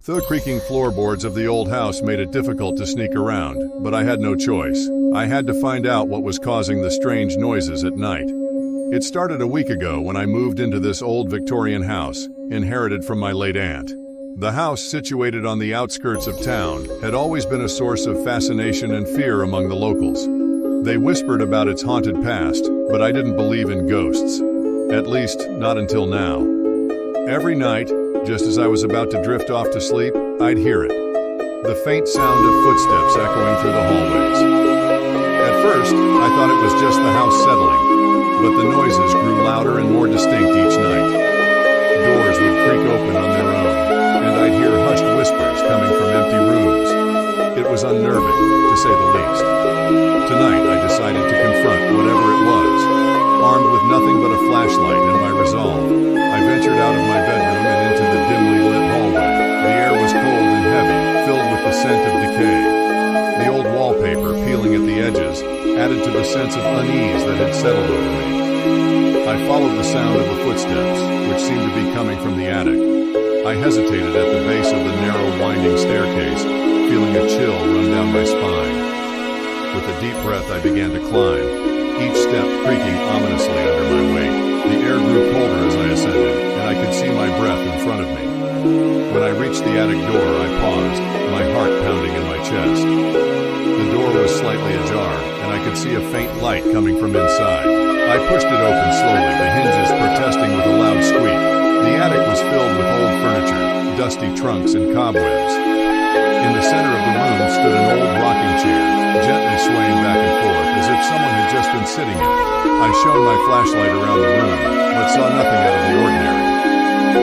The creaking floorboards of the old house made it difficult to sneak around, but I had no choice. I had to find out what was causing the strange noises at night. It started a week ago when I moved into this old Victorian house, inherited from my late aunt. The house, situated on the outskirts of town, had always been a source of fascination and fear among the locals. They whispered about its haunted past, but I didn't believe in ghosts. At least, not until now. Every night, just as I was about to drift off to sleep, I'd hear it. The faint sound of footsteps echoing through the hallways. At first, I thought it was just the house settling, but the noises grew louder and more distinct each night. Doors would creak open on their own, and I'd hear hushed whispers coming from empty rooms. It was unnerving, to say the least. Tonight, I decided to confront whatever it was. Armed with nothing but a flashlight and my resolve, I ventured out of my bedroom and into the dimly lit hallway. The air was cold and heavy, filled with the scent of decay. The old wallpaper, peeling at the edges, added to the sense of unease that had settled over me. I followed the sound of the footsteps, which seemed to be coming from the attic. I hesitated at the base of the narrow, winding staircase, feeling a chill run down my spine. With a deep breath, I began to climb, each step creaking ominously under my weight. The air grew colder as I ascended, and I could see my breath in front of me. When I reached the attic door, I paused, my heart pounding in my chest. The door was slightly ajar, and I could see a faint light coming from inside. I pushed it open slowly, the hinges protesting with a loud squeak. The attic was filled with old furniture, dusty trunks, and cobwebs. In the center of the room stood an old rocking chair, gently swaying back and forth as if someone had just been sitting in it. I shone my flashlight around the room, but saw nothing out of the ordinary.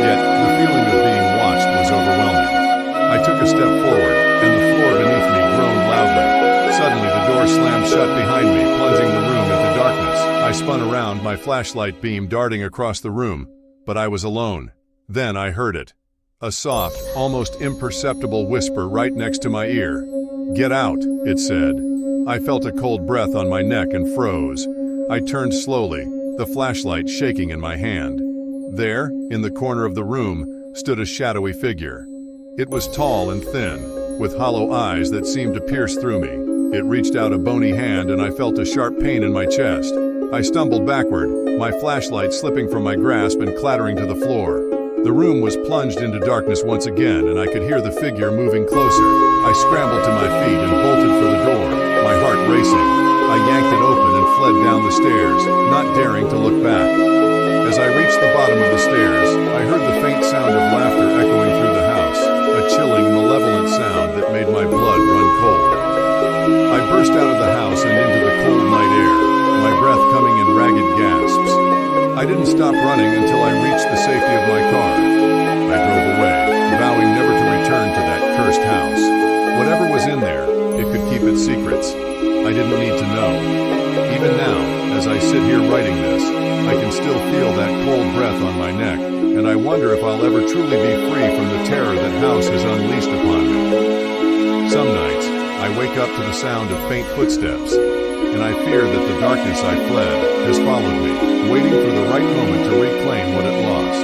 Yet, the feeling of being watched was overwhelming. I took a step forward, and the floor beneath me groaned loudly. Suddenly, the door slammed shut behind me, plunging the room into darkness. I spun around, my flashlight beam darting across the room, but I was alone. Then I heard it. A soft, almost imperceptible whisper right next to my ear. "Get out," it said. I felt a cold breath on my neck and froze. I turned slowly, the flashlight shaking in my hand. There, in the corner of the room, stood a shadowy figure. It was tall and thin, with hollow eyes that seemed to pierce through me. It reached out a bony hand and I felt a sharp pain in my chest. I stumbled backward, my flashlight slipping from my grasp and clattering to the floor. The room was plunged into darkness once again, and I could hear the figure moving closer. I scrambled to my feet and bolted for the door, my heart racing. I yanked it open and fled down the stairs, not daring to look back. As I reached the bottom of the stairs, I heard the faint sound of laughter echoing through the house, a chilling, malevolent sound that made my blood run cold. I burst out of the house and into the cold night air, my breath coming in ragged gasps. I didn't stop running until I reached the safety of my car. I drove away, vowing never to return to that cursed house. Whatever was in there, it could keep its secrets. I didn't need to know. Even now, as I sit here writing this, I can still feel that cold breath on my neck, and I wonder if I'll ever truly be free from the terror that house has unleashed upon me. Some nights, I wake up to the sound of faint footsteps, and I fear that the darkness I fled has followed me, waiting for the right moment to reclaim what it lost.